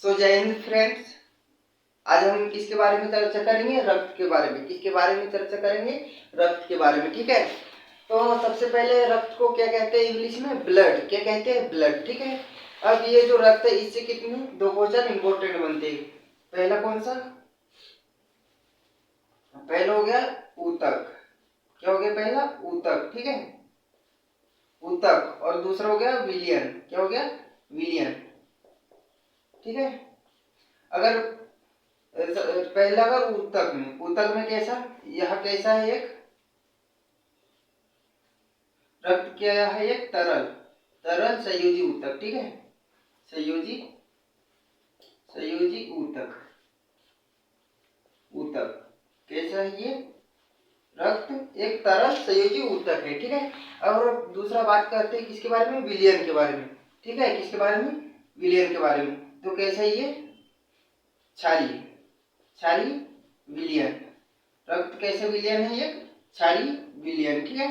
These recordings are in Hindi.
सो जय हिंद फ्रेंड्स। आज हम किसके बारे में चर्चा करेंगे? रक्त के बारे में। किसके बारे में चर्चा करेंगे? रक्त के बारे में। ठीक है, तो सबसे पहले रक्त को क्या कहते हैं इंग्लिश में? ब्लड। क्या कहते हैं? ब्लड। ठीक है, अब ये जो रक्त है इससे कितने दो क्वेश्चन इंपॉर्टेंट बनते हैं। पहला कौन सा? पहला हो गया ऊतक। क्या हो गया? पहला ऊतक। ठीक है, ऊतक। और दूसरा हो गया विलियन। क्या हो गया? विलियन। ठीक है, अगर पहला अगर ऊतक में कैसा, यह कैसा है? एक रक्त क्या है? एक तरल तरल संयोजी ऊतक। ठीक है, संयोजी संयोजी ऊतक। ऊतक कैसा है ये? रक्त एक तरल संयोजी ऊतक है। ठीक है, और दूसरा बात करते हैं किसके बारे में? विलियन के बारे में। ठीक है, किसके बारे में? विलियन के बारे में। तो कैसा है ये? क्षारीय क्षारीय विलियन। रक्त कैसे विलियन है? एक क्षारीय विलियन। ठीक है,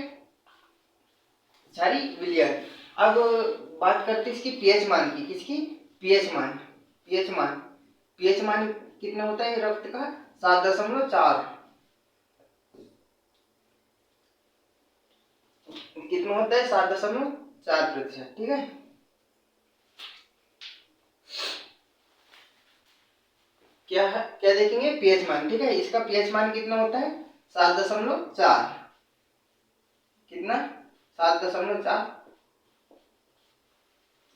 क्षारीय विलियन। अब बात करते हैं इसकी पीएच मान की। किसकी? पीएच मान। पीएच मान कितना होता है रक्त का? 7.4। कितना होता है? 7.4%। ठीक है, क्या है? क्या देखेंगे? पीएच मान। ठीक है, इसका पीएच मान कितना होता है? 7.4। कितना? 7.4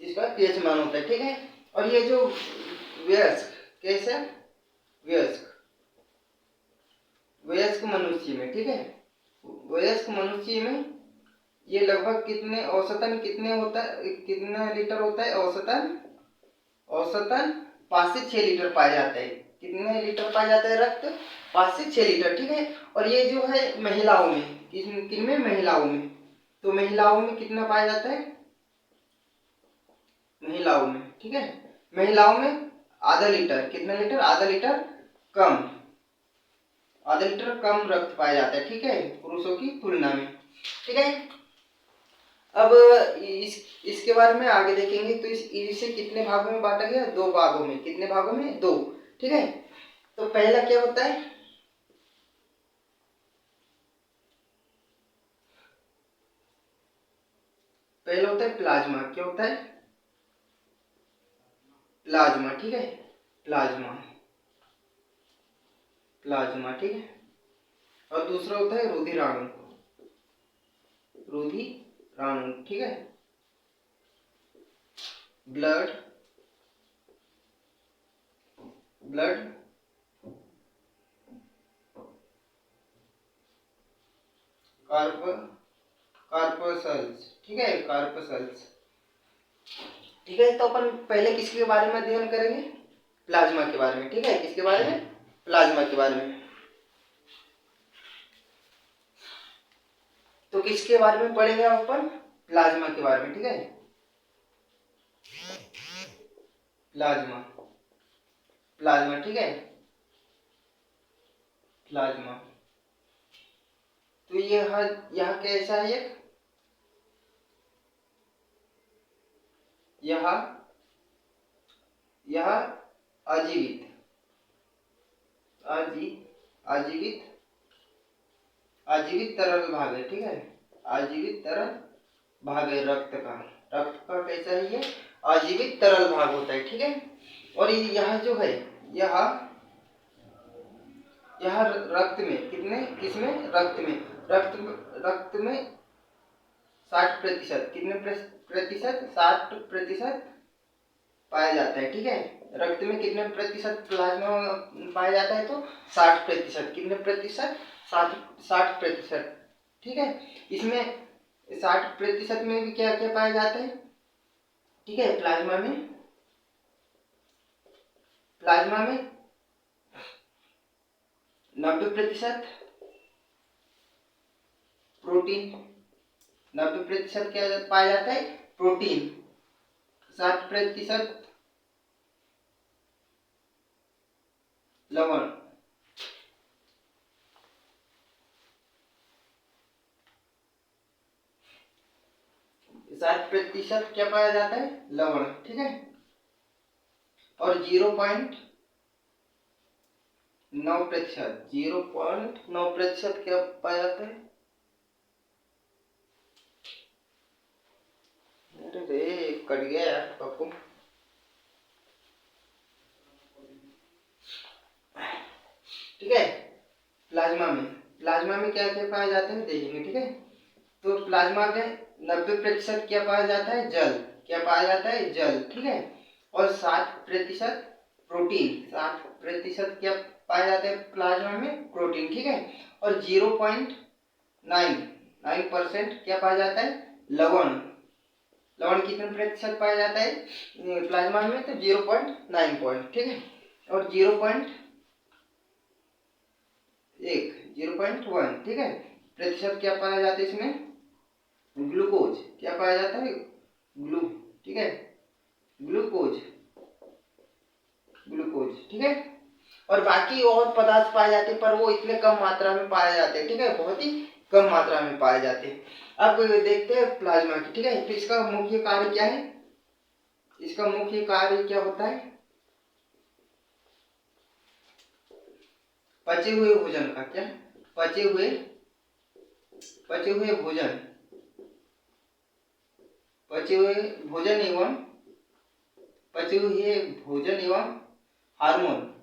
इसका पीएच मान होता है। ठीक है, और ये जो वयस्क, कैसे? वयस्क वयस्क मनुष्य में। ठीक है, वयस्क मनुष्य में ये लगभग कितने औसतन कितने होता है? कितना लीटर होता है औसतन? औसतन 5 से 6 लीटर पाया जाता है। कितने लीटर पाया जाता है रक्त? 5 से 6 लीटर। ठीक है, और ये जो है महिलाओं में, किन में? महिलाओं में। तो महिलाओं में कितना पाया जाता है? महिलाओं में। ठीक है, महिलाओं में आधा लीटर। कितना लीटर? आधा लीटर कम। आधा लीटर कम रक्त पाया जाता है। ठीक है, पुरुषों की तुलना में। ठीक है, अब इसके बारे में आगे देखेंगे। तो इसे कितने भागों में बांटा गया? 2 भागों में। कितने भागों में? 2। ठीक है, तो पहला क्या होता है? पहला होता है प्लाज्मा। क्या होता है? प्लाज्मा। ठीक है, प्लाज्मा। ठीक है, और दूसरा होता है रुधिराणु। ठीक है, ब्लड ब्लड कार्पसल्स। ठीक है, कार्पसल्स। ठीक है, तो अपन पहले किसके बारे में अध्ययन करेंगे? प्लाज्मा के बारे में। ठीक है, किसके बारे में? प्लाज्मा के बारे में। तो किसके बारे में पढ़ेंगे अपन? प्लाज्मा के बारे में। ठीक है, प्लाज्मा प्लाज्मा। ठीक है, प्लाज्मा। तो यह कैसा है? यह यह अजीवित आजीवित आजीवित तरल भाग है। ठीक है, आजीवित तरल भाग है रक्त का। कैसा है ये? आजीवित तरल भाग होता है। ठीक है, और यह जो है, यह यह रक्त में कितने? किसमें? रक्त में 60%। कितने प्रतिशत? 60% पाया जाता है। ठीक है, रक्त में कितने प्रतिशत प्लाज्मा पाया जाता है? तो 60%। कितने प्रतिशत? 60%। ठीक है, इसमें 60% में भी क्या क्या पाया जाता है? ठीक है, प्लाज्मा में 90% प्रोटीन। 90% क्या पाया जाता है? प्रोटीन। 60% लवण। 60% क्या पाया जाता है? लवण। ठीक है, और 0.9%, 0.9% क्या पाया जाता है? अरे रे कट गया यार पप्पू। ठीक है, प्लाज्मा में क्या क्या पाया जाता है देखेंगे। ठीक है, तो प्लाज्मा में 90% क्या पाया जाता है? जल। क्या पाया जाता है? जल। ठीक है, और 60% प्रोटीन, 60% क्या पाया जाता है प्लाज्मा में? प्रोटीन। ठीक है, और 0.9% क्या पाया जाता है? लवण। लवण कितने प्रतिशत पाया जाता है प्लाज्मा में? तो 0.9 ठीक है, और 0.1 ठीक है प्रतिशत क्या पाया जाता है इसमें? ग्लूकोज। क्या पाया जाता है? ग्लू ठीक है, ग्लूकोज, ग्लूकोज। ठीक है, और बाकी और पदार्थ पाए जाते हैं पर वो इतने कम मात्रा में पाए जाते हैं। ठीक है, बहुत ही कम मात्रा में पाए जाते हैं। अब देखते हैं प्लाज्मा की। ठीक है, तो इसका मुख्य कार्य क्या है? इसका मुख्य कार्य क्या होता है? पचे हुए भोजन का क्या? पचे हुए भोजन, पचे हुए भोजन एवं पचे हुए भोजन एवं हार्मोन,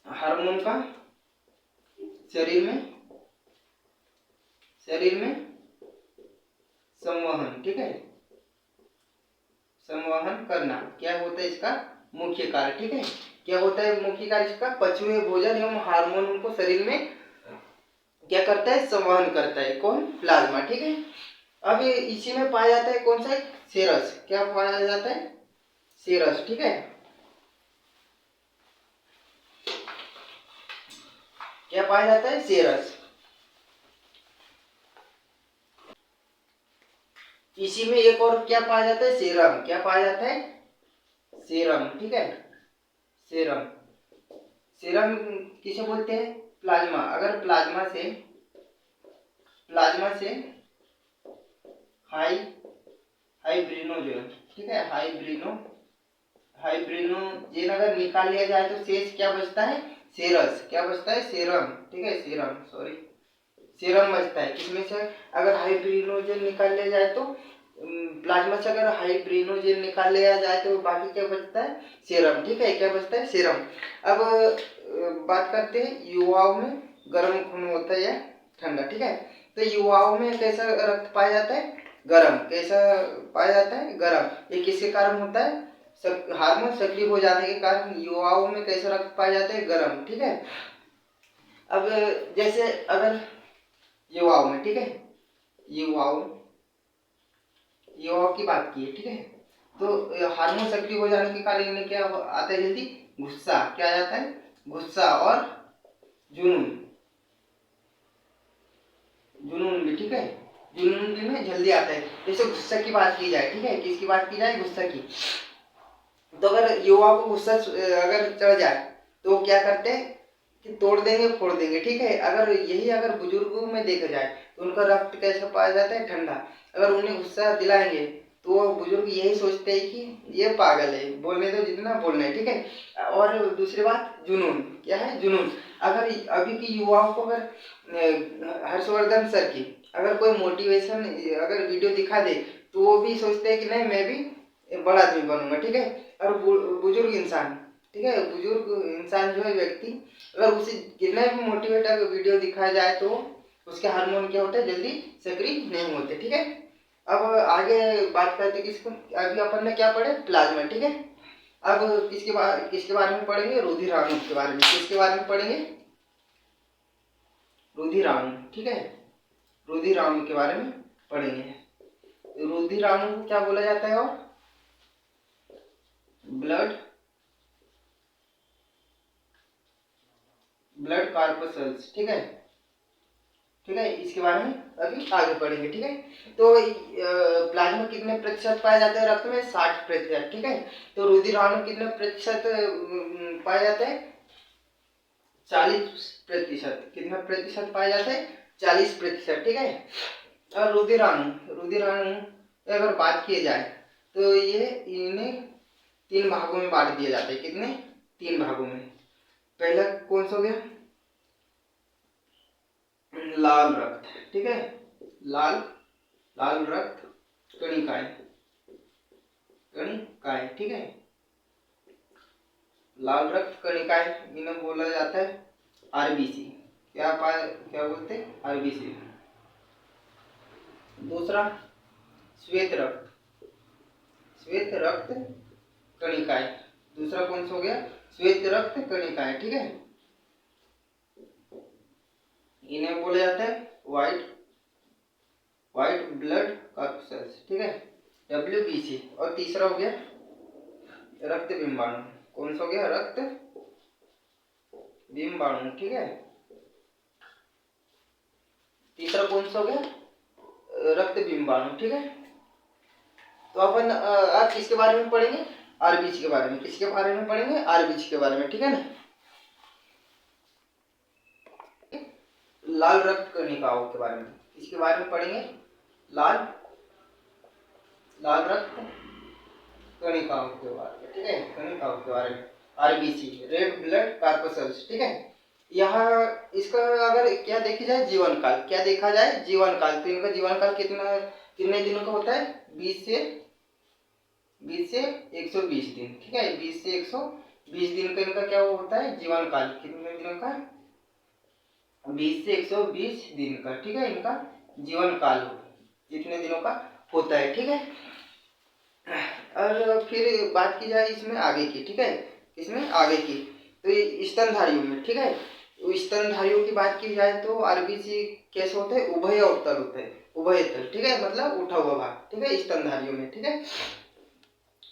हार्मोन का शरीर में संवहन। ठीक है, संवहन करना क्या होता है इसका मुख्य कार्य? ठीक है, क्या होता है मुख्य कार्य इसका? पचे हुए भोजन एवं हार्मोन को शरीर में क्या करता है? संवहन करता है। कौन? प्लाज्मा। ठीक है, अब इसी में पाया जाता है कौन सा? सेरस। क्या पाया जाता है? सेरस। ठीक है, क्या पाया जाता है? सेरस। इसी में एक और क्या पाया जाता है? सीरम। क्या पाया जाता है? सीरम। ठीक है, सीरम। सीरम किसे बोलते हैं? प्लाज्मा। अगर प्लाज्मा से हाई हाइब्रिनोजेन, ठीक है, हाइब्रिनोजेन अगर निकाल लिया जाए तो शेष क्या बचता है? सेरस। क्या बचता है? सेरम। ठीक है, सीरम, सॉरी, सीरम बचता है। किसमें से अगर हाइब्रिनोजेन निकाल लिया जाए तो? प्लाज्मा से अगर हाइब्रिनोजेन निकाल लिया जाए तो बाकी क्या बचता है? सीरम। ठीक है, क्या बचता है? सीरम। अब बात करते हैं युवाओं में गर्म खून होता है या ठंडा। ठीक है, तो युवाओं में कैसा रक्त पाया जाता है? गर्म। कैसा पाया जाता है? गर्म। ये किसके कारण होता है? हार्मोन सक्रिय हो जाने के कारण युवाओं में कैसा रक्त पाया जाता है? गर्म। ठीक है, अब जैसे अगर युवाओं में, ठीक है, युवाओं युवाओं की बात की है। ठीक है, तो हार्मोन सक्रिय हो जाने के कारण इन्हें क्या आता है? जल्दी गुस्सा। क्या आ जाता है? गुस्सा और जुनून, जुनून भी। ठीक है, जुनून भी में जल्दी आता है। जैसे गुस्सा की बात की जाए, ठीक है, किसकी बात की जाए? गुस्सा की। तो अगर युवा को गुस्सा अगर चढ़ जाए तो वो क्या करते हैं कि तोड़ देंगे, फोड़ देंगे। ठीक है, अगर बुजुर्गों में देखा जाए तो उनका रक्त कैसा पाया जाता है? ठंडा। अगर उन्हें गुस्सा दिलाएंगे तो वो बुजुर्ग यही सोचते हैं कि ये पागल है, बोलने दो जितना बोलना है। ठीक है, और दूसरी बात जुनून। क्या है? जुनून। अगर अभी की युवाओं को अगर हर्षवर्धन सर की अगर कोई मोटिवेशन अगर वीडियो दिखा दे तो वो भी सोचते हैं कि नहीं मैं भी बड़ा आदमी बनूंगा। ठीक है, और बुजुर्ग इंसान, ठीक है, बुजुर्ग इंसान जो है व्यक्ति, अगर उसे कितना भी मोटिवेट अगर वीडियो दिखाया जाए तो उसके हार्मोन क्या होते हैं? जल्दी सक्रिय नहीं होते। ठीक है, अब आगे बात करते हैं किसको? अभी अपन ने क्या पढ़े? प्लाज्मा। ठीक है, अब किसके बारे में पढ़ेंगे? रुधिराणु के बारे में। किसके बारे में पढ़ेंगे? रुधिराणु। ठीक है, रुधिराणु के बारे में पढ़ेंगे। रुधिराणु को क्या बोला जाता है? और ब्लड ब्लड कार्पसल्स। ठीक है, ठीक है, इसके बारे में अभी आगे पढ़ेंगे। ठीक है, तो प्लाज्मा कितने प्रतिशत पाया जाता है रक्त में? 60%। ठीक है, तो रुधिराणु कितने प्रतिशत पाया जाता है? 40%। कितना प्रतिशत पाया जाता है? 40%। ठीक है, और रुधिराणु अगर बात की जाए तो ये इन्हें 3 भागों में बांट दिया जाता है। कितने? 3 भागों में। पहला कौन सा हो गया? लाल रक्त, ठीक है, लाल रक्त कणिकाएं, ठीक है, लाल रक्त कणिकाएं इन्हें बोला जाता है आरबीसी। क्या बोलते हैं? आरबीसी। दूसरा श्वेत रक्त कणिकाएं। दूसरा कौन सा हो गया? श्वेत रक्त कणिकाएं, ठीक है, इन्हें बोला जाता है व्हाइट ब्लड कॉर्पसेल्स, ठीक है, WBC। और तीसरा हो गया रक्त बिंबाणु। कौन सा हो गया? रक्त बिंबाणु, ठीक है। तीसरा कौन सा हो गया? रक्त बिंबाणु, ठीक है। तो अपन आज किसके बारे में पढ़ेंगे? आरबीसी के बारे में। किसके बारे में पढ़ेंगे? आरबीसी के बारे में, ठीक है ना। लाल रक्त कणिकाओं के बारे में। इसके बारे में पढ़ेंगे? लाल रक्त कणिकाओं के बारे में, ठीक है, कणिकाओं के बारे में। आरबीसी, रेड ब्लड कॉर्पसेल्स, ठीक है। यहाँ इसका अगर क्या देखी जाए, जीवन काल, क्या देखा जाए? जीवन काल। तो इनका जीवन काल कितने दिनों का होता है? 20 से 120 दिन, ठीक है, 20 से 120 दिन का इनका क्या होता है? जीवन काल। कितने दिनों का? 20 से 120 दिन का, ठीक है, इनका जीवन काल कितने दिनों का होता है, ठीक है। और फिर बात की जाए इसमें आगे की, ठीक है, इसमें आगे की, तो ये स्तनधारियों में, ठीक है, स्तनधारियों की बात की जाए तो आरबीसी कैसे होते हैं? उभयतल होते हैं, उभयतल, ठीक है, मतलब उठा हुआ भाग, ठीक है, स्तनधारियों में, ठीक है।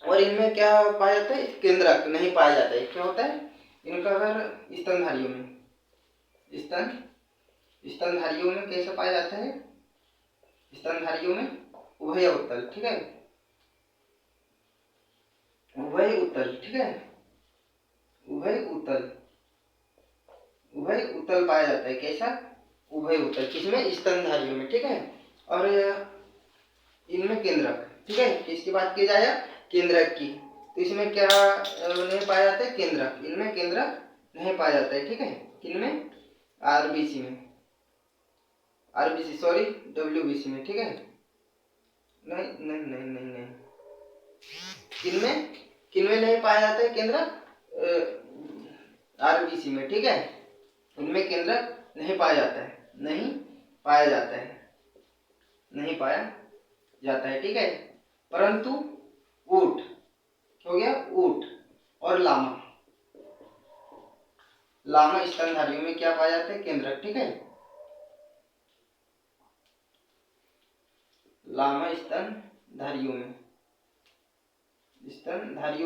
और इनमें क्या पाया जाता है? केंद्रक नहीं पाया जाता है। क्या होता है इनका? अगर स्तनधारियों में स्तनधारियों में कैसे पाया जाता है? स्तनधारियों में उभयउतल, ठीक है, उभयउतल, ठीक है, उभयउतल पाया जाता है। कैसा? उभयउतल। किसमें? स्तनधारियों में, ठीक है। और इनमें केंद्रक, ठीक है, किसकी बात की जाए? केंद्रक की। तो इसमें क्या नहीं पाया जाता है? केंद्रक। इनमें केंद्रक नहीं पाया जाता है, ठीक है, किनमें? आरबीसी में, सॉरी, WBC में, ठीक है। नहीं, किनमें नहीं पाया जाता है केंद्रक? आरबीसी में, ठीक है, उनमें केंद्रक नहीं पाया जाता है, ठीक है। परंतु ऊंट, हो गया ऊंट और लामा स्तनधारियों में क्या पाया जाता है? केंद्रक, ठीक है, लामा स्तनधारियों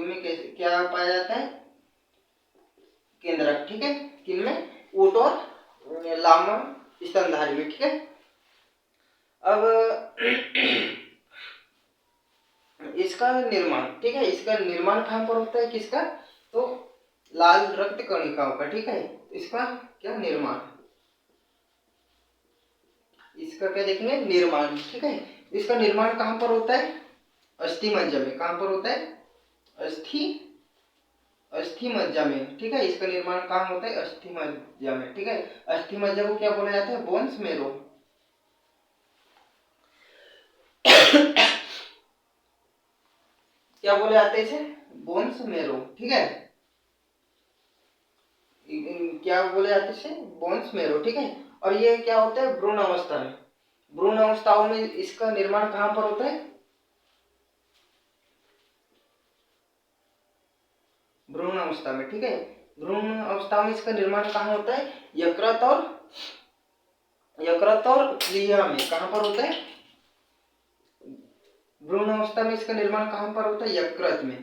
में कैसे क्या पाया जाता है? केंद्रक, ठीक है, किनमें? ऊंट और लामा स्तनधारी में, ठीक है। अब इसका निर्माण, ठीक है, इसका निर्माण कहाँ पर होता है? किसका? तो लाल रक्त कणिकाओं का, ठीक है। इसका क्या निर्माण? इसका क्या देखेंगे? निर्माण, ठीक है। इसका निर्माण कहाँ पर होता है? अस्थि मज्जा में। कहाँ पर होता है? अस्थि मज्जा में, ठीक है। इसका निर्माण कहाँ होता है? अस्थि मज्जा में, ठीक है। अस्थि मज्जा को क्या बोला जाता है? बोन्स मेरो। क्या बोले जाते हैं इसे? बोन्स मेरो, ठीक है। क्या बोले जाते हैं इसे? बोन्स मेरो, ठीक है। और ये क्या होता है? भ्रूण अवस्था में। भ्रूण अवस्थाओं में इसका निर्माण कहाँ पर होता है? भ्रूण अवस्था में, ठीक है। भ्रूण अवस्था में इसका निर्माण कहाँ होता है? यकृत और प्लीहा में। कहाँ पर होता है? भ्रूण अवस्था में इसका निर्माण कहाँ पर होता है? यकृत में।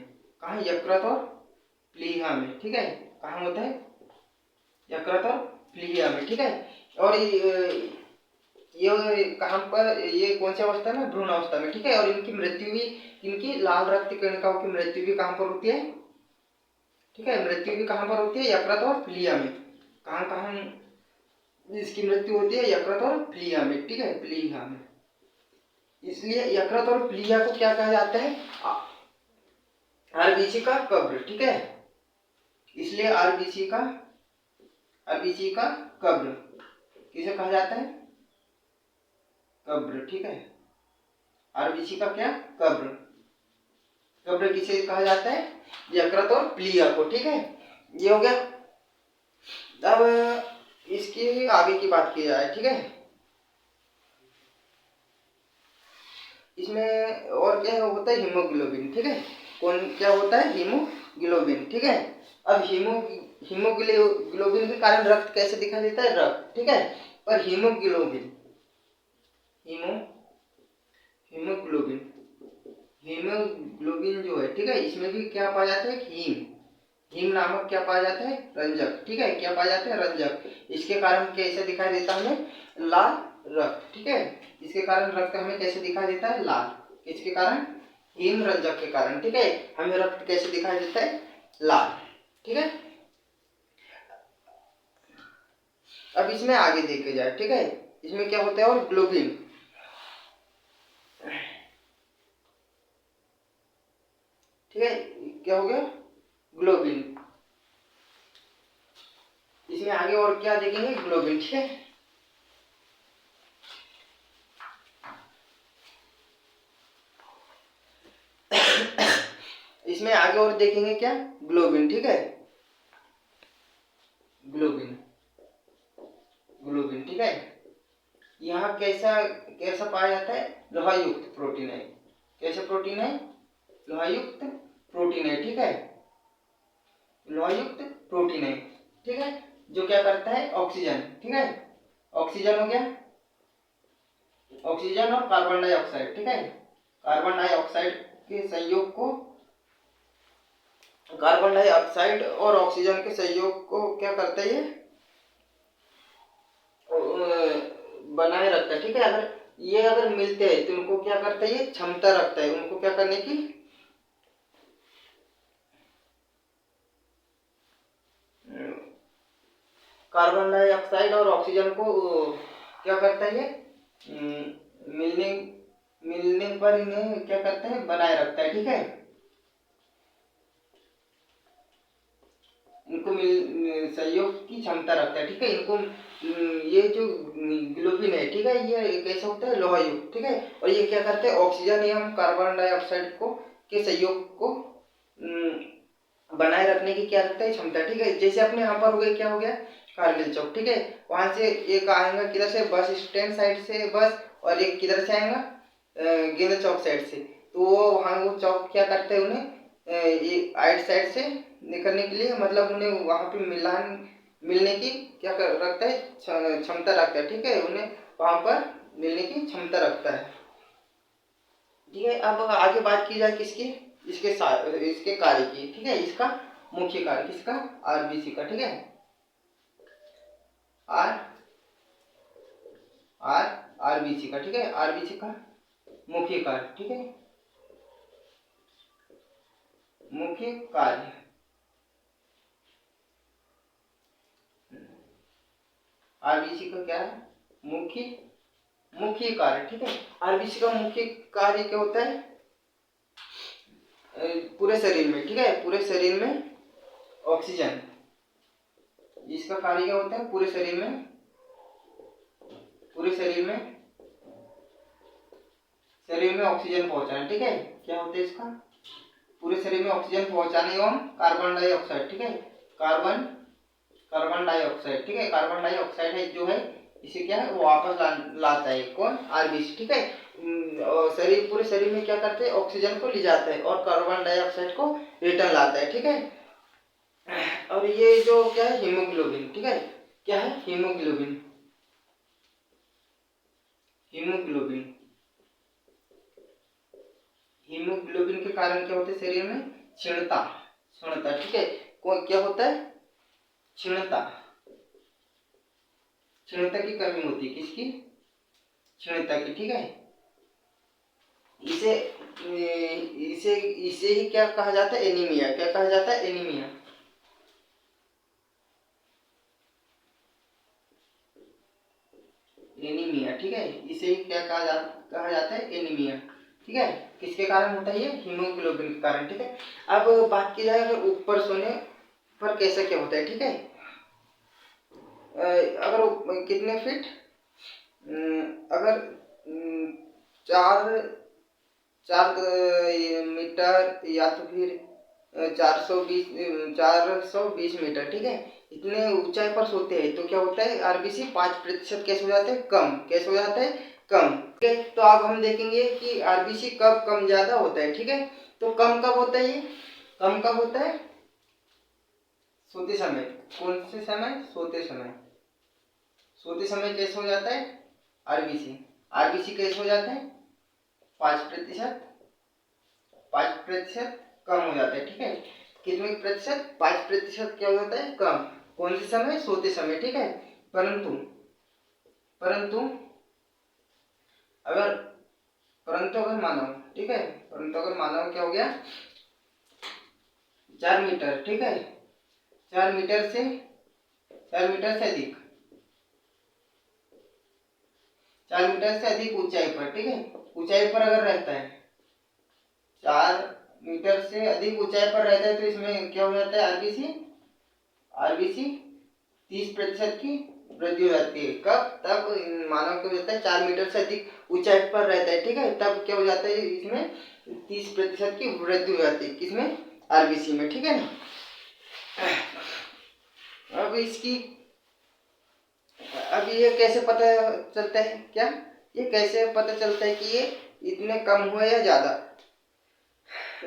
कहाँ? यकृत और प्लीहा में, ठीक है। कहाँ होता है? यकृत और प्लीहा में, ठीक है। और ये कहाँ पर? ये कौन सी अवस्था में? भ्रूण अवस्था में, ठीक है। और इनकी मृत्यु भी, इनकी लाल रक्त कणिकाओं की मृत्यु भी कहाँ पर होती है? ठीक है, मृत्यु भी कहाँ पर होती है? यकृत और प्लीहा में। कहाँ इसकी मृत्यु होती है? यकृत और प्लीहा में, ठीक है, प्लीहा में। इसलिए यकृत और प्लीहा को क्या कहा जाता है? आरबीसी का कब्र, ठीक है। इसलिए आरबीसी का कब्र किसे कहा जाता है? कब्र, ठीक है। आरबीसी का क्या? कब्र। कब्र किसे कहा जाता है? यकृत और प्लीहा को, ठीक है। ये हो गया। अब इसकी आगे की बात की जाए, ठीक है। इसमें और क्या होता है? हीमोग्लोबिन, ठीक है। कौन क्या होता है? हीमोग्लोबिन, ठीक है। अब हीमोग्लोबिन के कारण रक्त कैसे दिखाई देता है? रक्त, ठीक है। पर हीमोग्लोबिन हीमो हीमोग्लोबिन हीमोग्लोबिन जो है, ठीक है, इसमें भी क्या पाया जाता है? हीम नामक क्या पाया जाता है? रंजक, ठीक है। क्या पाया जाता है? रंजक। इसके कारण कैसे दिखाई देता है हमें? लाल रक्त, ठीक है। इसके कारण रक्त हमें कैसे दिखाई देता है? लाल। इसके कारण हीम रंजक के कारण, ठीक है, हमें रक्त कैसे दिखाई देता है? लाल, ठीक है। अब इसमें आगे देखे जाए, ठीक है। इसमें क्या होता है? और ग्लोबिन, ठीक है। क्या हो गया? ग्लोबिन। इसमें आगे और क्या देखेंगे? ग्लोबिन, ठीक है। इसमें आगे और देखेंगे क्या? ग्लोबिन, ठीक है। ग्लोबिन ग्लोबिन, ठीक है। यहाँ कैसा कैसा पाया जाता है? लोहा युक्त प्रोटीन है। कैसे प्रोटीन है? लोहा युक्त प्रोटीन है, ठीक है। लोहा युक्त प्रोटीन है, ठीक है। जो क्या करता है? ऑक्सीजन, ठीक है। ऑक्सीजन हो गया। ऑक्सीजन और कार्बन डाइऑक्साइड, ठीक है। कार्बन डाइऑक्साइड के संयोग को कार्बन डाइऑक्साइड और ऑक्सीजन के सहयोग को क्या करता है? ये बनाए रखता है, ठीक है। अगर मिलते हैं तो उनको क्या करता है? ये क्षमता रखता है उनको क्या करने की? कार्बन डाइऑक्साइड और ऑक्सीजन को क्या करता है? ये मिलने मिलने पर इन्हें क्या करता है? बनाए रखता है, ठीक है। इनको सहयोग की क्षमता रखता है, ठीक है। इनको ये जो ग्लोबिन है, ठीक है, ये कैसा होता है? लोहा युक्त, ठीक है। और ये क्या करते हैं? ऑक्सीजन एवं कार्बन डाइऑक्साइड को के सहयोग को बनाए रखने की क्या रखता है? क्षमता, ठीक है। जैसे अपने यहाँ पर हो गया, क्या हो गया? कारगिल चौक, ठीक है। वहां से एक आएगा किधर से? बस स्टैंड साइड से बस, और एक किधर से आएगा? गेंदा चौक साइड से। तो वो वहाँ वो चौक क्या करते हैं? उन्हें ये आइट साइड से निकलने के लिए, मतलब उन्हें वहाँ पे मिलने की क्या रखता है? क्षमता रखता है, ठीक है। उन्हें वहाँ पर मिलने की क्षमता रखता है, ठीक है। अब आगे बात की जाए किसकी? इसके कार्य की, ठीक है। इसका मुख्य कार्य किसका? आरबीसी का, ठीक है। आर आर आरबीसी का, ठीक है। आरबीसी का मुख्य कार्य, ठीक है। मुख्य कार्य आरबीसी का क्या है? मुख्य मुख्य कार्य, ठीक है। आरबीसी का मुख्य कार्य क्या होता है? पूरे शरीर में, ठीक है, पूरे शरीर में ऑक्सीजन। इसका कार्य क्या होता है? शरीर में ऑक्सीजन पहुंचाना, ठीक है। क्या होता है इसका? पूरे शरीर में ऑक्सीजन पहुंचाने एवं कार्बन डाइऑक्साइड, ठीक है। कार्बन कार्बन डाइऑक्साइड, ठीक है। कार्बन डाइऑक्साइड है जो है, इसे क्या है? वो वापस लाता है। कौन? आरबीसी, ठीक है। और पूरे शरीर में क्या करते हैं? ऑक्सीजन को ले जाता है और कार्बन डाइऑक्साइड को रिटर्न लाता है, ठीक है। और ये जो क्या है? हीमोग्लोबिन, ठीक है। क्या है? हीमोग्लोबिन हीमोग्लोबिन हीमोग्लोबिन के कारण क्या होता है? शरीर में क्षीणता क्षीणता, ठीक है। क्या होता है? क्षीणता क्षीणता की कमी होती है। किसकी? क्षीणता की, ठीक है। इसे इसे इसे ही क्या कहा जाता है? एनीमिया। क्या कहा जाता है? एनीमिया। एनीमिया, ठीक है, इसे ही क्या कहा जाता है, एनीमिया, ठीक है। किसके कारण होता है ये, हीमोग्लोबिन के कारण, ठीक है। अब बात की जाए अगर ऊपर सोने पर कैसे क्या होता है, ठीक है। अगर कितने फीट, अगर 4 मीटर या तो फिर 420 मीटर, ठीक है, इतने ऊंचाई पर सोते हैं तो क्या होता है, आरबीसी 5% कैसे हो जाते हैं, कम, कैसे हो जाता है, कम, ठीक है। तो अब हम देखेंगे कि आरबीसी कब कम ज्यादा होता है, ठीक है। तो कम कब होता है, ये कम कब होता है, सोते समय। कौन से समय, सोते समय। सोते समय कैसे हो जाता है, आरबीसी, आरबीसी कैसे हो जाता है, 5%, 5% कम हो जाता है, ठीक है। कितने प्रतिशत, 5% क्या हो जाता है, कम। कौन से समय, सोते समय, ठीक है। परंतु परंतु अगर परंतु अगर मानव, ठीक है, परंतु अगर मानव क्या हो गया, 4 मीटर, ठीक है, 4 मीटर से 4 मीटर से अधिक, 4 मीटर से अधिक ऊंचाई पर, ठीक है, ऊंचाई पर अगर रहता है, 4 मीटर से अधिक ऊंचाई पर रहता है तो इसमें क्या हो जाता है, आरबीसी, आरबीसी 30% की वृद्धि हो जाती है। कब, तब मानव क्या हो जाता है, 4 मीटर से अधिक ऊंचाई पर रहता है, ठीक है, तब क्या हो जाता है, इसमें 30% की वृद्धि हो जाती है, किसमें, आरबीसी में, ठीक है ना। अब इसकी, अब ये कैसे पता चलता है, क्या ये कैसे पता चलता है कि ये इतने कम हुए या ज्यादा,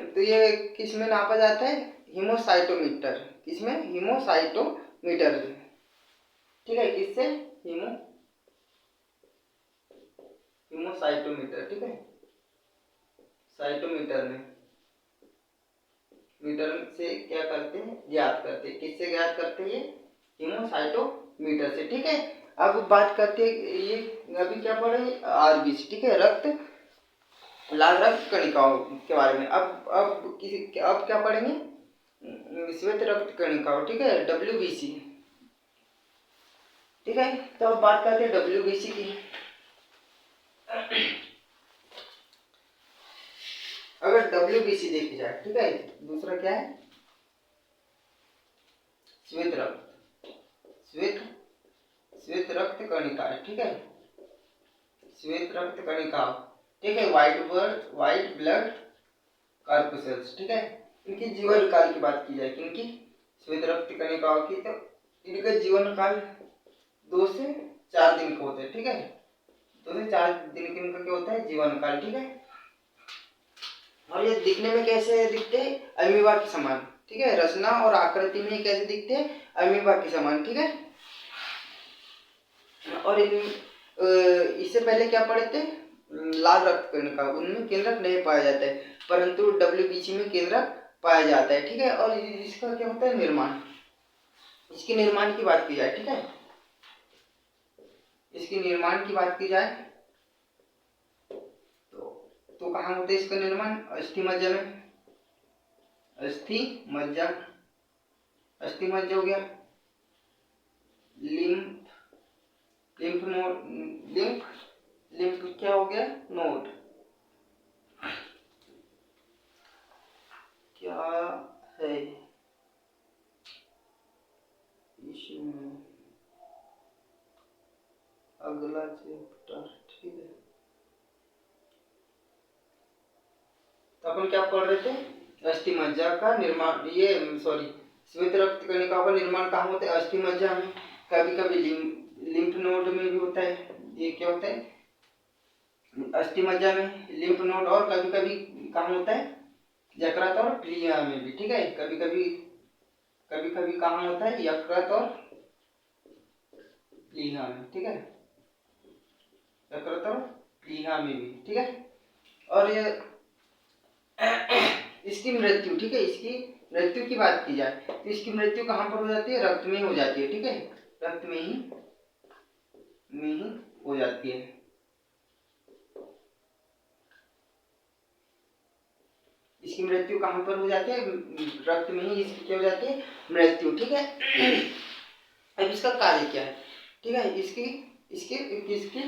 तो ये किसमें नापा जाता है, हीमोसाइटोमीटर, किसमें, हीमोसाइटोमीटर, ठीक है, किससे, हीमोसाइटोमीटर, ठीक है, साइटोमीटर में, मीटर से क्या करते हैं, ज्ञात करते हैं, किससे ज्ञात करते हैं, ये हीमोसाइटोमीटर से, ठीक है। अब बात करते हैं, ये अभी क्या पढ़े, आरबीसी, ठीक है, लाल रक्त कणिकाओं के बारे में। अब क्या पढ़ेंगे, श्वेत रक्त कणिकाओं, ठीक है, डब्ल्यूबीसी, ठीक है। तो अब बात करते हैं डब्ल्यूबीसी की। अगर डब्ल्यूबीसी देखी जाए, ठीक है, दूसरा क्या है, श्वेत रक्त, श्वेत श्वेत रक्त कणिका, ठीक है, श्वेत रक्त कणिका, ठीक है, व्हाइट ब्लड कॉर्पसेल्स, ठीक है। इनकी जीवन काल की बात की जाए, किनकी, श्वेत रक्त कणिकाओं की, तो इनका जीवन काल 2 से 4 दिन का होता है, ठीक है, 2 से 4 दिन का इनका क्या होता है, जीवन काल, ठीक है। और ये दिखने में कैसे दिखते हैं, अमीबा के समान, ठीक है, रचना और आकृति में कैसे दिखते हैं, अमीबा के समान, ठीक है। और इससे पहले क्या पढ़े थे, लाल रक्त कणिका, उनमें केंद्रक नहीं पाया जाता है, परंतु डब्ल्यूबीसी में केंद्रक पाया जाता है, ठीक है। और इसका क्या होता है, निर्माण, इसके निर्माण की बात की जाए, ठीक है, इसके निर्माण की बात की जाए तो कहाँ होता है इसका निर्माण, अस्थिमज्जा में, अस्थिमज्जा, अस्थिमज्जा हो गया, लिम्फ नोड, लिम्फ क्या हो गया, नोड, क्या है इसमें, अगला चैप्टर, ठीक है। तो अपन क्या पढ़ रहे थे, अस्थिमज्जा का निर्माण, ये सॉरी, श्वेत रक्त कणिकाओं का निर्माण कहाँ होता है, अस्थिमज्जा में, कभी कभी लिम्फ नोड में भी होता है, ये क्या होता है, अस्थिमज्जा में, लिम्फ नोड, और कभी कभी कहाँ होता है, यकृत और प्लीहा में भी, ठीक है, कभी कभी कहाँ होता है, यकृत और प्लीहा में, ठीक है, यकृत और प्लीहा में भी, ठीक है। और ये इसकी मृत्यु, ठीक है, इसकी मृत्यु की बात की जाए तो इसकी मृत्यु कहाँ पर हो जाती है, रक्त में हो जाती है, ठीक है, रक्त में ही हो जाती है। इसकी मृत्यु कहाँ पर हो जाती है, रक्त में ही इसकी क्या हो जाती है, मृत्यु, ठीक है। अब इसका कार्य क्या है, ठीक है, इसके किसके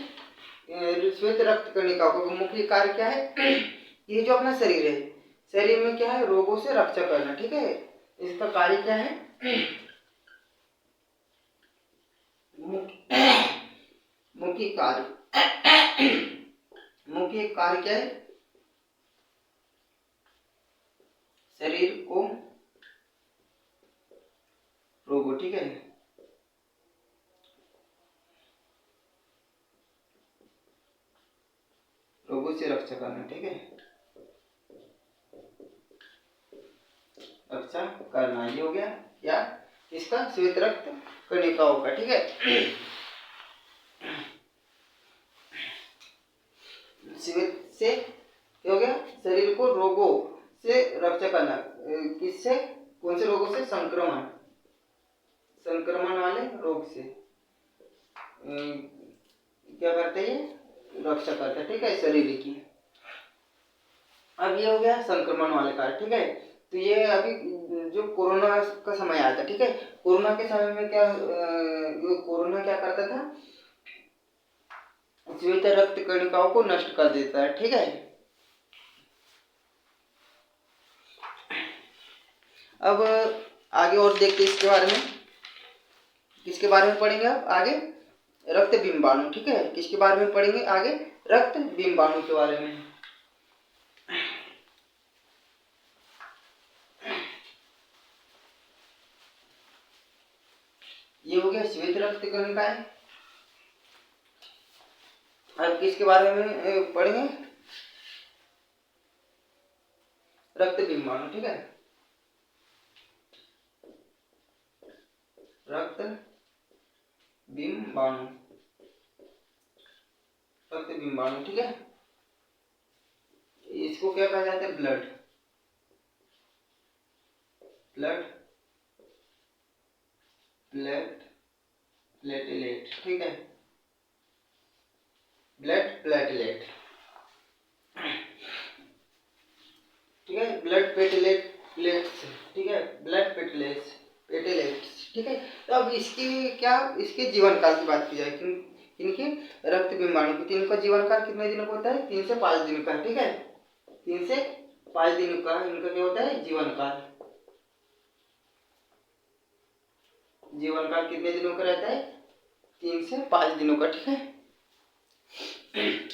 श्वेत रक्त कणिकाओं का मुख्य कार्य क्या है? ये जो अपना शरीर है, शरीर में क्या है? रोगों से रक्षा करना, ठीक है। इसका कार्य क्या है? मुख्य कार्य मुख्य कार्य क्या है? शरीर को रोगों, ठीक है, रोगों से रक्षा करना, ठीक है, रक्षा करना। ये हो गया क्या? इसका श्वेत रक्त कणिकाओं का, ठीक है। श्वेत से क्या हो गया? शरीर को रोगों से रक्षा करना। किससे? कौन से रोगों से? संक्रमण, संक्रमण वाले रोग से क्या करते हैं? ये रक्षा करते हैं, ठीक है, शरीर की। अब ये हो गया संक्रमण वाले कार्य, ठीक है। तो ये अभी जो कोरोना का समय आया था, ठीक है, कोरोना के समय में क्या कोरोना क्या करता था? श्वेत रक्त कणिकाओं को नष्ट कर देता है, ठीक है। अब आगे और देखते हैं इसके बारे में। किसके बारे में पढ़ेंगे अब आगे? रक्त बिंबाणु, ठीक है। किसके बारे में पढ़ेंगे आगे? रक्त बिंबाणु के बारे में। ये हो गया श्वेत रक्त कणिकाएं। अब किसके बारे में पढ़ेंगे? रक्त बिंबाणु, ठीक है, रक्त बिंबाणु, रक्त बिंबाणु, ठीक है। इसको क्या कहा जाता है? ब्लड, ब्लड प्लेटलेट, ठीक है, ब्लड प्लेटलेट, ठीक है, ब्लड प्लेटलेट्स, ठीक है, ब्लड प्लेटलेट्स, ठीक है। तो अब इसकी क्या? इसके जीवन काल की बात की जाए, इनके रक्त बिंबाणु की, इनका जीवन काल कितने दिनों का होता है? 3 से 5 दिन का, ठीक है, 3 से 5 दिन का इनका क्या होता है? जीवन काल। जीवन काल कितने दिनों का रहता है? 3 से 5 दिनों का, ठीक है।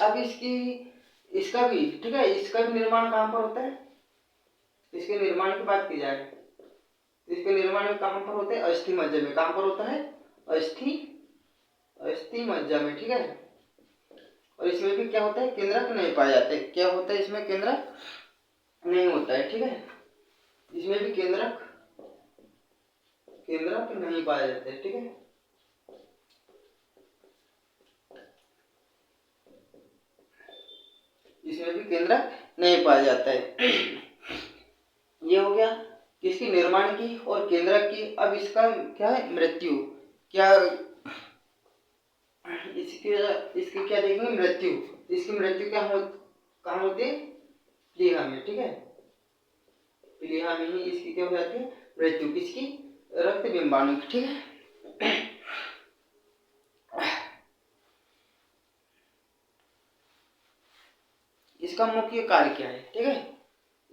अब इसका भी, ठीक है, इसका भी निर्माण कहाँ पर होता है? इसके निर्माण की बात की जाए तो इसके निर्माण में कहाँ पर होता है? अस्थि मज्जा में। कहाँ पर होता है? अस्थि मज्जा में, ठीक है। और इसमें भी क्या होता है? केंद्रक नहीं पाए जाते। क्या होता है इसमें? केंद्रक नहीं होता है, ठीक है, इसमें भी केंद्रक नहीं पाए जाते, ठीक है। इसमें भी केंद्रक नहीं पाया जाता है। ये हो गया किसकी? निर्माण की और केंद्रक की। अब इसका क्या है? मृत्यु। क्या इसकी क्या देखेंगे? मृत्यु। इसकी मृत्यु कहाँ होती है? प्लीहा में, ठीक है, प्लीहा में ही इसकी क्या हो जाती है? मृत्यु। किसकी? रक्त बिंबाणु की, ठीक है। इसका मुख्य कार्य क्या है? ठीक है,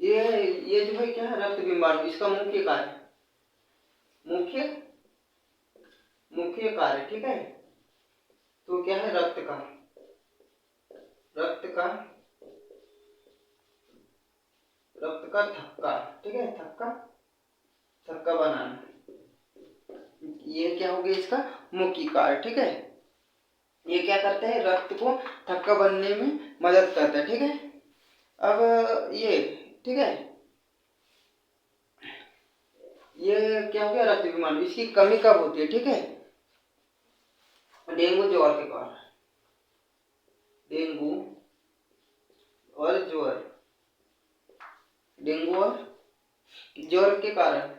ये जो है क्या है? रक्त बिंबाणु, इसका मुख्य कार्य, मुख्य कार्य, ठीक है, तो क्या है? रक्त का थक्का, ठीक है, थक्का बनाना, ये क्या हो गया? इसका मुख्य कार्य, ठीक है। ये क्या करता है? रक्त को थक्का बनने में मदद करता है, ठीक है। अब ये, ठीक है, ये क्या हो गया? रक्त बिंबाणु। इसकी कमी कब होती है? ठीक है, डेंगू ज्वर के कारण, डेंगू और ज्वर, डेंगू और ज्वर के कारण,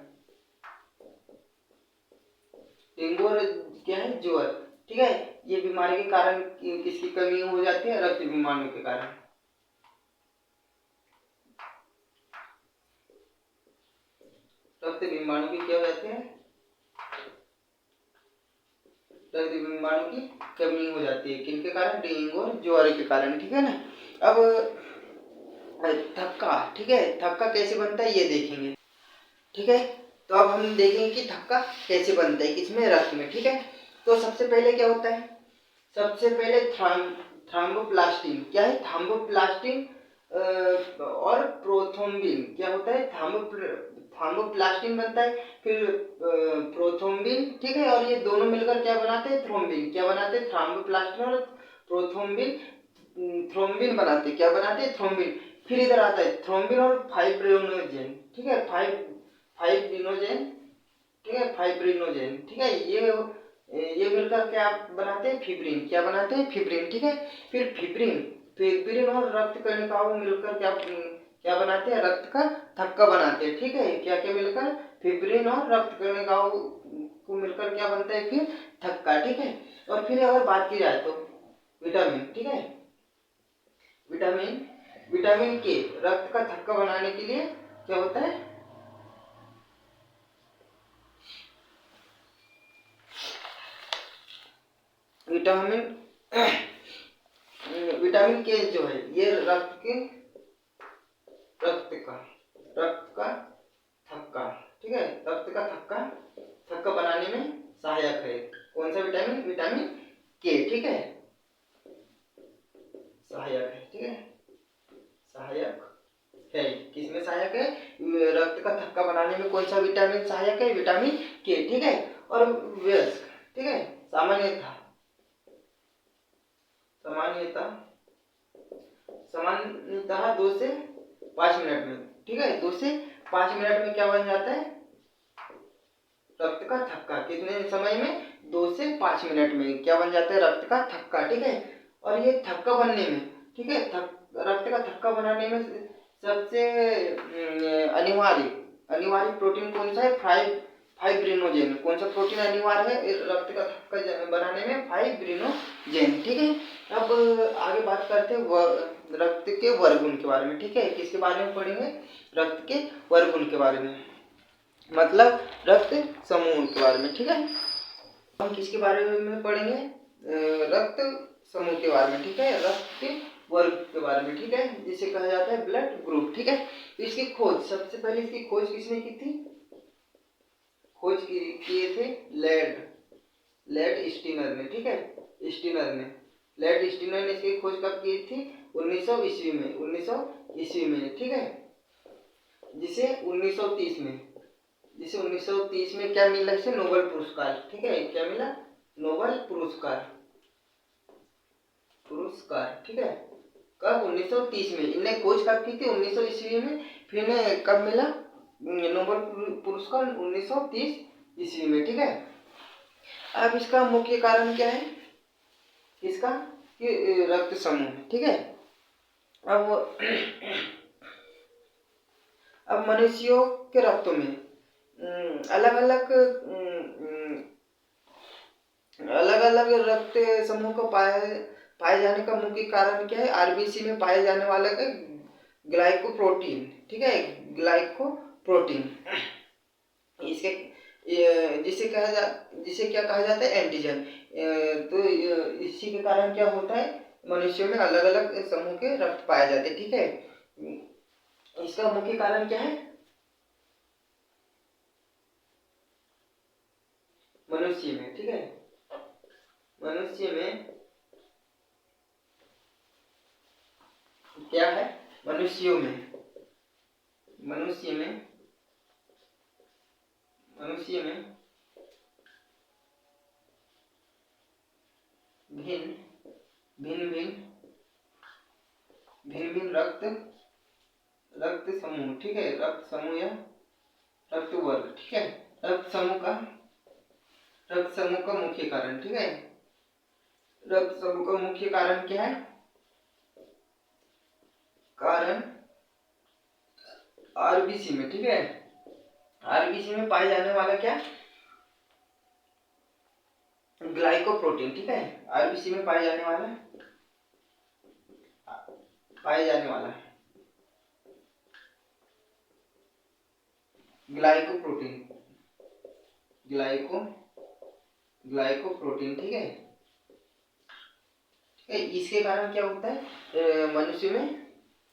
डेंगू और क्या है? ज्वर, ठीक है, ये बीमारी के कारण किसकी कमी हो जाती है? रक्त बिंबाणु के कारण। रक्त बिंबाणु की क्या हो जाती है? रक्त विमाणु की कमी हो जाती है, किनके कारण? डेंगू और ज्वार के कारण, ठीक है ना। अब थक्का, ठीक है, थक्का कैसे बनता है ये देखेंगे, ठीक है। तो अब हम देखेंगे कि थक्का कैसे बनता है, किसमें? रक्त में, ठीक है। तो सबसे पहले क्या होता है? सबसे पहले थ्रोम्बोप्लास्टिन, क्या है? थ्रोम्बोप्लास्टिन और प्रोथ्रोम्बिन, क्या होता है? थ्रोम्बोप्लास्टिन बनता है, फिर प्रोथ्रोम्बिन, ठीक है। और ये दोनों मिलकर क्या बनाते हैं? थ्रोम्बिन। क्या बनाते हैं? थ्रोम्बोप्लास्टिन और प्रोथ्रोम्बिन थ्रोम्बिन बनाते हैं। क्या बनाते हैं? थ्रोम्बिन। फिर इधर आता है थ्रोम्बिन और फाइब्रिनोजेन, ठीक है, फाइब्रिनोजेन, ठीक है, फाइब्रिनोजेन, ठीक है। ये मिलकर क्या बनाते हैं? फिब्रिन। क्या बनाते हैं? फिब्रिन, ठीक है। फिर फिब्रिन फिब्रिन और रक्त कणिकाओं मिलकर क्या क्या बनाते हैं? रक्त का थक्का बनाते हैं, ठीक है। क्या क्या मिलकर? फिब्रिन और रक्त कणिकाओं को मिलकर क्या बनता है? फिर थक्का, ठीक है। और फिर अगर बात की जाए तो विटामिन, ठीक है, विटामिन विटामिन के रक्त का थक्का बनाने के लिए क्या होता है? विटामिन विटामिन के जो है ये रक्त का थक्का, ठीक है, रक्त का थक्का बनाने में सहायक है। कौन सा विटामिन? विटामिन के, ठीक है, सहायक है, ठीक है, सहायक है। किसमें सहायक है? रक्त का थक्का बनाने में कौन सा विटामिन सहायक है? विटामिन के, ठीक है। और वयस्क, ठीक है, सामान्यतः सामान्यतः सामान्यतः 2 से 5 मिनट में, ठीक है, 2 से 5 मिनट में क्या बन जाता है? रक्त का थक्का। कितने समय में? 2 से 5 मिनट में क्या बन जाता है? रक्त का थक्का, ठीक है। और ये थक्का बनने में, ठीक है, रक्त का थक्का बनाने में सबसे अनिवार्य अनिवार्य प्रोटीन कौन सा है? फाइब्रिनोजेन। कौन सा प्रोटीन अनिवार्य है रक्त का थक्का बनाने में? फाइब्रिनोजेन, ठीक है। अब आगे बात करते हैं रक्त के वर्गुण के बारे में, ठीक है। किसके बारे में पढ़ेंगे? रक्त के वर्गुण के बारे में, मतलब रक्त समूह के बारे में, ठीक है। हम किसके बारे में पढ़ेंगे? रक्त समूह के बारे में, ठीक है, रक्त के वर्ग के बारे में, ठीक है, जिसे कहा जाता है ब्लड ग्रुप, ठीक है। तो इसकी खोज, सबसे पहले इसकी खोज किसने की थी? खोज किए थे लेड स्टीनर ने, ठीक है, स्टीनर ने लेड स्टीनर ने इसकी खोज कब की थी? 1900 ईस्वी में, 1900 ईस्वी में, ठीक है। जिसे 1930 में जिसे 1930 में क्या मिला? इसे नोबेल पुरस्कार, ठीक है। क्या मिला? नोबेल पुरस्कार, ठीक है। कब? 1930 में। इनने खोज कब की थी? 1900 ईस्वी में। फिर इन्हें कब मिला नोबेल पुरस्कार? 1930 ईस्वी में, ठीक है। अब इसका मुख्य कारण क्या है? इसका कि रक्त समूह, ठीक है। अब मनुष्यों के रक्तों में अलग अलग रक्त समूह को पाए जाने का मुख्य कारण क्या है? आरबीसी में पाए जाने वाला का ग्लाइकोप्रोटीन, ठीक है, ग्लाइकोप्रोटीन। इसके जिसे क्या कहा जाता है? एंटीजन। तो इसी के कारण क्या होता है? मनुष्यों में अलग अलग समूह के रक्त पाए जाते हैं, ठीक है। इसका मुख्य कारण क्या है? मनुष्य में, ठीक है, मनुष्य में क्या है? मनुष्यों में मनुष्य में मनुष्य में भिन्न भिन्न भिन्न भिन्न भिन्न रक्त समूह, ठीक है, रक्त समूह या रक्त वर्ग, ठीक है। रक्त समूह का मुख्य कारण, ठीक है, रक्त समूह का मुख्य कारण क्या है? कारण आरबीसी में, ठीक है, आरबीसी में पाए जाने वाला क्या? ग्लाइकोप्रोटीन, ठीक है, आरबीसी में पाए जाने वाला ग्लाइकोप्रोटीन, ग्लाइकोप्रोटीन, ग्लाइकोप्रोटीन, ठीक है। इसके कारण क्या होता है, मनुष्य में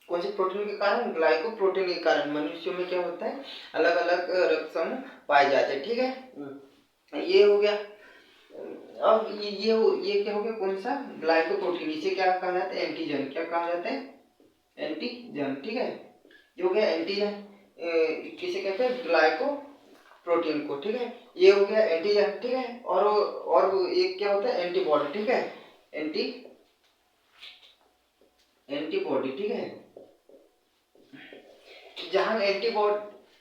कौन से प्रोटीन के कारण, ग्लाइकोप्रोटीन के कारण मनुष्य में क्या होता है, अलग अलग रक्त समूह पाए जाते हैं, ठीक है। ये हो गया। अब ये क्या हो गया, कौन सा, ग्लाइकोप्रोटीन। इसे क्या कहा जाता है, एंटीजन। क्या कहा जाता है, एंटीजन, ठीक है। ये हो गया एंटीजन। किसे कहते हैं, ग्लाइकोप्रोटीन को, ठीक है। ये हो गया एंटीजन, ठीक है। और एक क्या होता है, एंटीबॉडी, ठीक है। एंटीबॉडी, ठीक है। जहां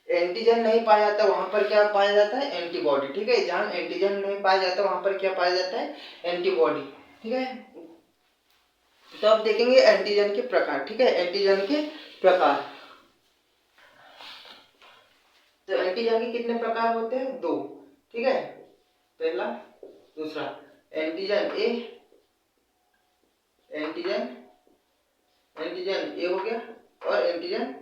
एंटीजन नहीं पाया जाता वहां पर क्या पाया जाता है, एंटीबॉडी, ठीक है। जहां एंटीजन नहीं पाया जाता वहां पर क्या पाया जाता है, एंटीबॉडी, ठीक है। तो अब देखेंगे एंटीजन के प्रकार, ठीक है। एंटीजन के प्रकार, तो एंटीजन के कितने प्रकार होते हैं, दो, ठीक है। पहला, दूसरा। एंटीजन ए, एंटीजन एंटीजन ए हो गया, और एंटीजन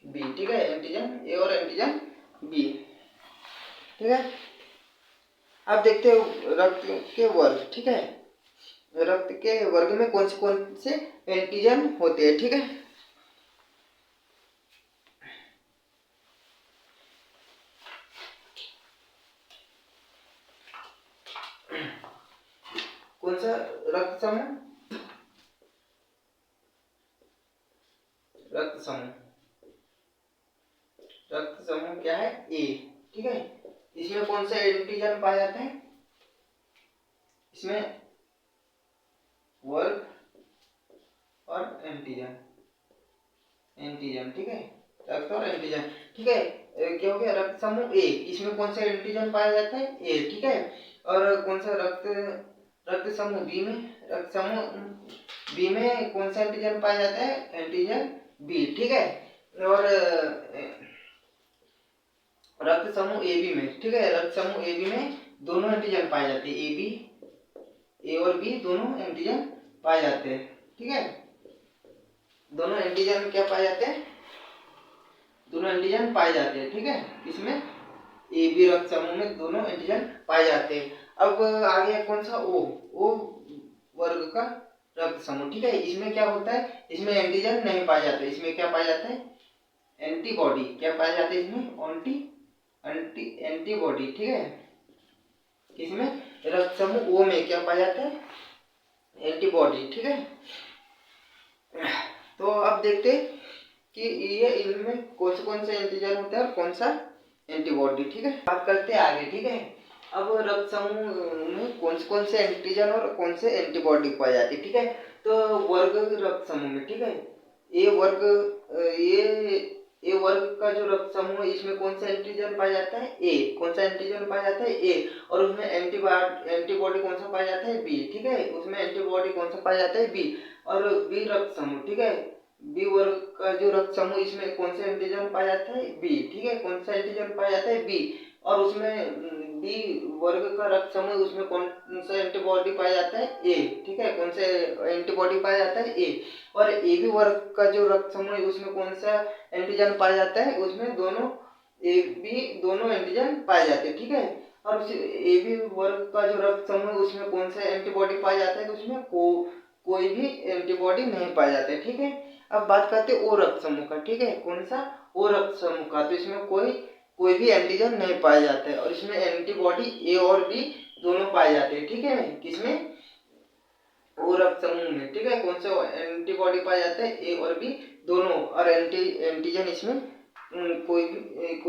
बी, ठीक है। एंटीजन ए और एंटीजन बी, ठीक है। अब देखते हो रक्त के वर्ग, ठीक है। रक्त के वर्ग में कौन से एंटीजन होते हैं, ठीक है। कौन सा रक्त समूह, रक्त समूह क्या है, ए, ठीक है। इसमें कौन सा एंटीजन पाया जाता है, इसमें वर्ग और एंटीजन, ठीक है। रक्त और एंटीजन, ठीक है। क्या हो गया, रक्त समूह ए, इसमें कौन सा एंटीजन पाया जाता है, ए, ठीक है। और कौन सा रक्त समूह बी में, रक्त समूह बी में कौन सा एंटीजन पाया जाता है, एंटीजन बी, ठीक है। और रक्त समूह ए बी में, ठीक है। रक्त समूह ए बी में दोनों एंटीजन पाए जाते हैं, ए और बी दोनों एंटीजन पाए जाते हैं, ठीक है। दोनों एंटीजन क्या पाए जाते हैं, दोनों एंटीजन पाए जाते हैं, ठीक है। इसमें ए बी रक्त समूह में दोनों एंटीजन पाए जाते हैं। अब आ गया कौन सा, ओ वर्ग का रक्त समूह, ठीक है। इसमें क्या होता है, इसमें एंटीजन नहीं पाए जाते, इसमें क्या पाया जाता है, एंटीबॉडी। क्या पाया जाता है इसमें, एंटीबॉडी, ठीक है। इसमें रक्त समूह ओ में क्या पाया जाता है, एंटीबॉडी, ठीक है। तो अब देखते हैं कि ये इनमें कौन से एंटीजन होते हैं और कौन सा एंटीबॉडी, ठीक है। बात करते हैं आगे, ठीक है। अब रक्त समूह में कौन से एंटीजन और कौन से एंटीबॉडी पाई जाती है, ठीक है। तो वर्ग रक्त समूह में, ठीक है। ए वर्ग, ए वर्ग का जो रक्त समूह है इसमें कौन सा एंटीजन पाया जाता है, ए। कौन सा एंटीजन पाया जाता है, ए। और उसमें एंटीबॉडी कौन सा पाया जाता है, बी, ठीक है। उसमें एंटीबॉडी कौन सा पाया जाता है, बी। और बी रक्त समूह, ठीक है। बी वर्ग का जो रक्त समूह इसमें कौन सा एंटीजन पाया जाता है, बी, ठीक है। कौन सा एंटीजन पाया जाता है, बी। और उसमें बी वर्ग का रक्त समूह, उसमें कौन सा एंटीबॉडी पाया जाता है, ए, ठीक है। कौन सा एंटीबॉडी पाया जाता है, ए। और ए बी वर्ग का जो रक्त समूह है उसमें कौन सा एंटीजन पाया जाता है, उसमें दोनों ए बी दोनों एंटीजन पाए जाते हैं, ठीक है। और उस ए बी वर्ग का जो रक्त समूह है उसमें कौन सा एंटीबॉडी पाया जाता है, तो उसमें कोई भी एंटीबॉडी नहीं पाए जाते, ठीक है। अब बात करते हैं ओ रक्त समूह का, ठीक है। कौन सा, ओ रक्त समूह का। तो इसमें कोई भी एंटीजन नहीं पाया जाता है, और इसमें एंटीबॉडी ए और बी दोनों पाए जाते हैं, ठीक है। किसमें, ओ रक्त समूह में, ठीक है। कौन सा एंटीबॉडी पाया जाता है, ए और बी दोनों। और एंटीजन इसमें कोई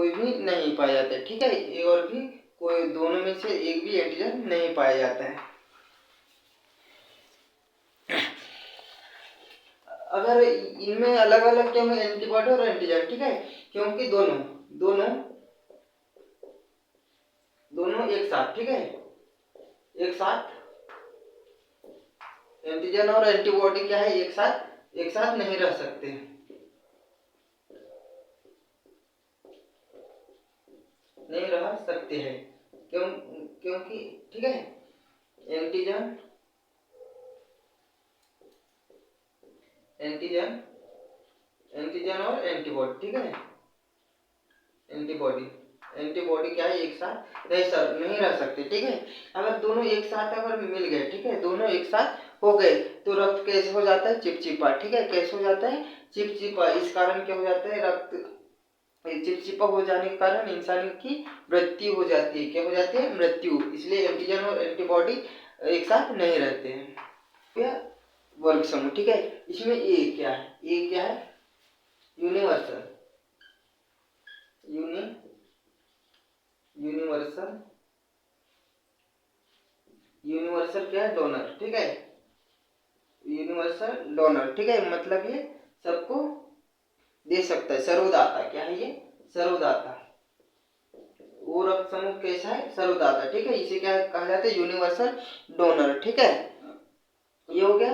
भी नहीं पाया जाता है, ठीक है। ए और बी कोई दोनों में से एक भी एंटीजन नहीं पाया जाता है। अगर इनमें अलग अलग क्या होंगे, एंटीबॉडी और एंटीजन, ठीक है। क्योंकि दोनों दोनों दोनों एक साथ, ठीक है, एक साथ एंटीजन और एंटीबॉडी क्या है, एक साथ नहीं रह सकते, नहीं रह सकते हैं। क्योंकि, ठीक है, एंटीजन एंटीजन और एंटीबॉडी, ठीक है, एंटीबॉडी एंटीबॉडी क्या है, एक साथ नहीं रह सकते, ठीक है। अगर दोनों एक साथ अगर मिल गए, ठीक है, दोनों एक साथ हो गए तो रक्त कैसे हो जाता है, चिपचिपा, ठीक है, कैसे हो जाता है, चिपचिपा। इस कारण क्या हो जाता है, रक्त चिपचिपा हो जाने के कारण इंसान की मृत्यु हो जाती है। क्या हो जाती है, मृत्यु। इसलिए एंटीजन और एंटीबॉडी एक साथ नहीं रहते हैं। वर्ग समूह, ठीक है। इसमें ए क्या है, ए क्या है, यूनिवर्सल, यूनिवर्सल, यूनिवर्सल क्या है, डोनर, ठीक है, यूनिवर्सल डोनर, ठीक है। मतलब ये सबको दे सकता है, सर्वदाता। क्या है ये, सर्वदाता। वो रक्त समूह कैसा है, सर्वदाता, ठीक है। इसे क्या कहा जाता है, यूनिवर्सल डोनर, ठीक है। ये हो गया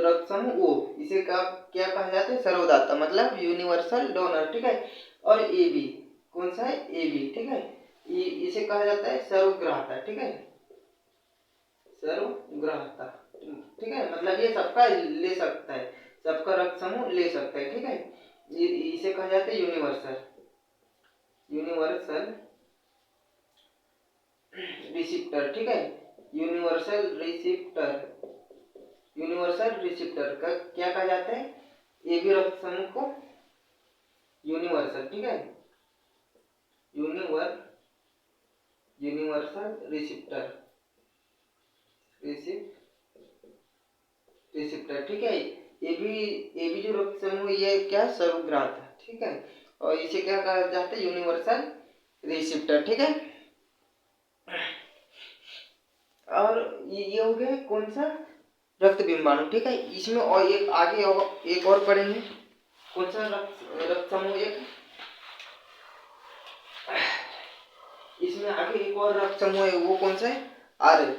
रक्त समूह ओ। इसे क्या कहा जाता है, सर्वदाता, मतलब यूनिवर्सल डोनर, ठीक है। और ए बी, कौन सा है, ए बी, ठीक है। इसे कहा जाता है सर्वग्राहता, ठीक है, सर्वग्राहता, ठीक है। मतलब ये सबका ले सकता है, सबका रक्त समूह ले सकता है, ठीक है। इसे कहा जाता है यूनिवर्सल, यूनिवर्सल रिसिप्टर, ठीक है, यूनिवर्सल रिसिप्टर, यूनिवर्सल रिसिप्टर का क्या कहा जाता है, ये भी रक्त समूह को यूनिवर्सल, ठीक है, यूनिवर्सल रिसिप्टर, रिसिप्टर, ठीक है। ये भी जो रक्त समूह ये क्या, सर्वग्राहक है, ठीक है। और इसे क्या कहा जाता है, यूनिवर्सल रिसिप्टर, ठीक है। और ये हो गया कौन सा, रक्त बिंबाणु, ठीक है। इसमें और एक आगे एक और पढ़ेंगे, कौन सा रक्त समूह, एक इसमें आगे एक और रक्त समूह है, वो कौन सा है, R H,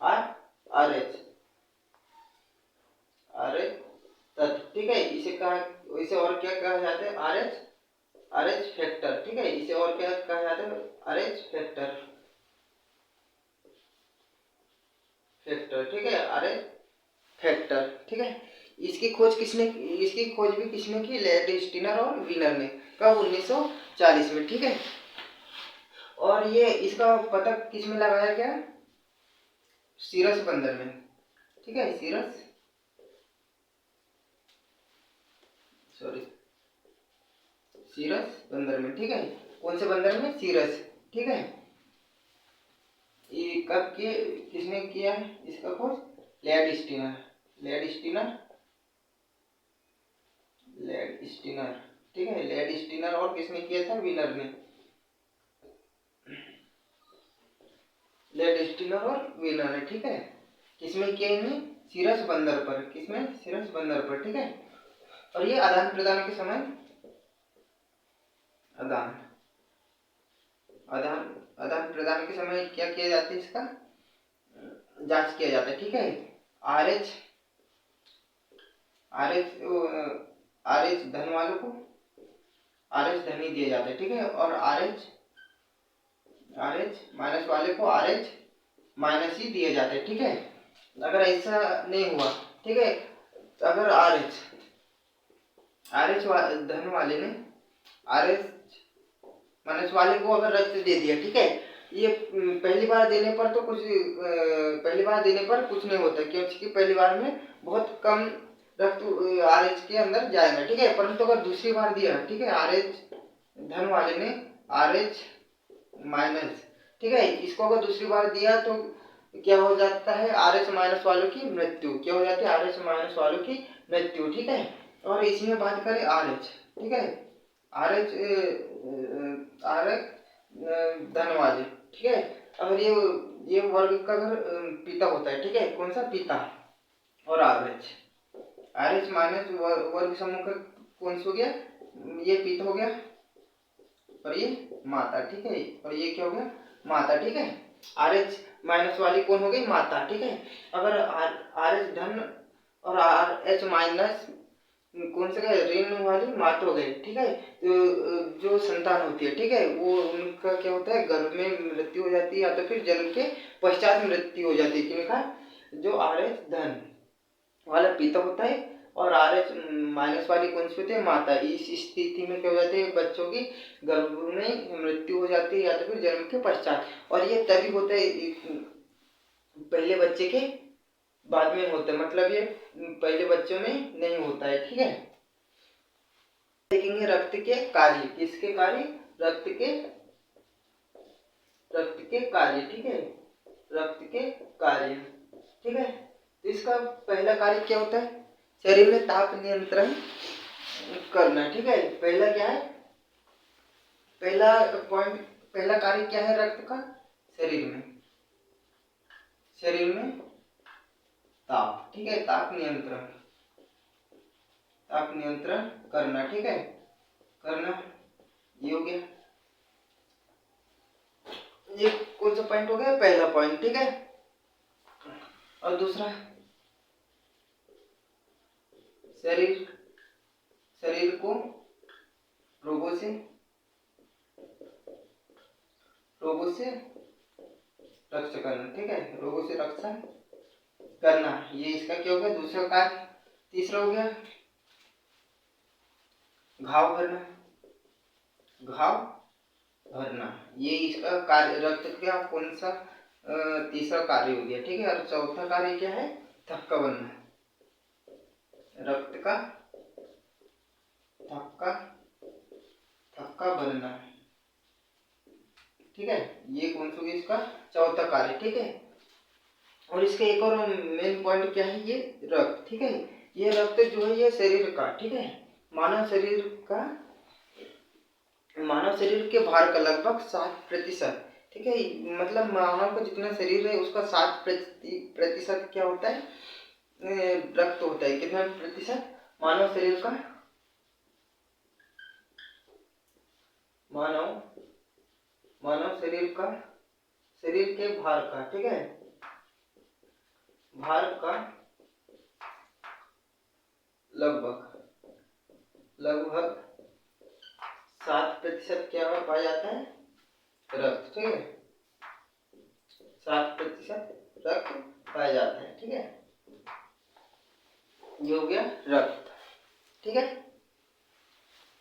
R H, R H तत्व, ठीक है। इसे और क्या कहा जाता है, आर एच फैक्टर, ठीक है। इसे और क्या कहा जाता है, आर एच फैक्टर, ठीक है, आर एच फैक्टर, ठीक है। इसकी खोज भी किसने की, लैंडस्टीनर और वीनर ने, कब, 1940 में, ठीक है। और ये इसका पता किसमें लगाया गया, सीरस बंदर में, ठीक है, सीरस बंदर में, ठीक है। कौन से बंदर में, सीरस, ठीक है। ये कब किए, किसने किया है इसका खोज, लैंडस्टीनर, लैंडस्टीनर, लैंडस्टीनर, ठीक है, लैंडस्टीनर। और किसने किया था, विनर ने, लैंडस्टीनर और विनर ने, ठीक है। किसमें किया इन्हें, सीरस बंदर पर, किसमें, सीरस बंदर पर, ठीक है। और ये आदान प्रदान के समय, आदान आदान आदान प्रदान के समय क्या किया जाता है, इसका जांच किया जाता है, ठीक है। R H R H R H धन वालों को आर एच धन ही दिया जाता है, ठीक है। और आर एच माइनस वाले को आर एच माइनस ही दिया जाता है, ठीक है। अगर ऐसा नहीं हुआ, ठीक है, अगर आर एच धन वाले ने आर एच माइनस वाले को अगर रक्त दे दिया, ठीक है, ये पहली बार देने पर कुछ नहीं होता, क्योंकि पहली बार में बहुत कम रक्त आर एच के अंदर जाएगा, ठीक है। परंतु अगर दूसरी बार दिया, ठीक है, आर एच धन वाले ने आर एच माइनस, ठीक है, इसको अगर दूसरी बार दिया तो क्या हो जाता है, आर एच माइनस वालों की मृत्यु, क्या हो जाती है, आर एच माइनस वालों की मृत्यु, ठीक है। और इसमें बात करें आर एच, ठीक है, आर एच धन वाले, ठीक है। अगर ये वर्ग का अगर पिता होता है, ठीक है, कौन सा, पिता। और आर एच माइनस वर्ग समूह का कौन सा हो गया, ये पिता हो गया, और ये माता, ठीक है। और ये क्या हो गया, माता, ठीक है। आर एच माइनस वाली कौन हो गई, माता, ठीक है। अगर आर एच धन और आर एच माइनस कौन सा ऋण वाली माता हो गई, ठीक है। तो जो संतान होती है, ठीक है, वो उनका क्या होता है, गर्भ में मृत्यु हो जाती है, या तो फिर जन्म के पश्चात मृत्यु हो जाती है, किनका, जो आर एच धन वाला पिता होता है और RH माइनस वाली कौन सी होती है, माता। इस स्थिति में क्या हो जाती है, बच्चों की गर्भ में मृत्यु हो जाती है या तो फिर जन्म के पश्चात। और ये तभी होता है पहले बच्चे के बाद में होता है, मतलब ये पहले बच्चों में नहीं होता है। ठीक है, देखेंगे रक्त के कार्य, किसके कार्य, रक्त के कार्य। ठीक है, रक्त के कार्य। ठीक है, तो इसका पहला कार्य क्या होता है, शरीर में ताप नियंत्रण करना। ठीक है, पहला क्या है, पहला पॉइंट, पहला कार्य क्या है रक्त का, शरीर में ताप। ठीक है, ताप नियंत्रण करना। ठीक है, करना, ये हो गया, ये कौन सा पॉइंट हो गया, पहला पॉइंट। ठीक है, और दूसरा, शरीर को रोगों से रक्षा करना। ठीक है, रोगों से रक्षा करना, ये इसका क्या हो गया, दूसरा कार्य। तीसरा हो गया घाव भरना, ये इसका कार्य, रक्त का कौन सा तीसरा कार्य हो गया। ठीक है, और चौथा कार्य क्या है, थक्का बनना, रक्त का थक्का बनना। ठीक है, ये कौन सा होगा, इसका चौथा कार्य। ठीक है, और इसका एक और मेन पॉइंट क्या है, ये रक्त। ठीक है, ये रक्त जो है ये शरीर का, ठीक है, मानव शरीर के भार का लगभग 7%। ठीक है, मतलब मानव का जितना शरीर है उसका 7% क्या होता है, रक्त होता है। कितना प्रतिशत, मानव शरीर का, मानव शरीर के भार का, ठीक है, भार का लगभग 7% क्या पाया जाता है, रक्त। ठीक है, 7% रक्त पाया जाता है। ठीक है, ये हो गया रक्त। ठीक है,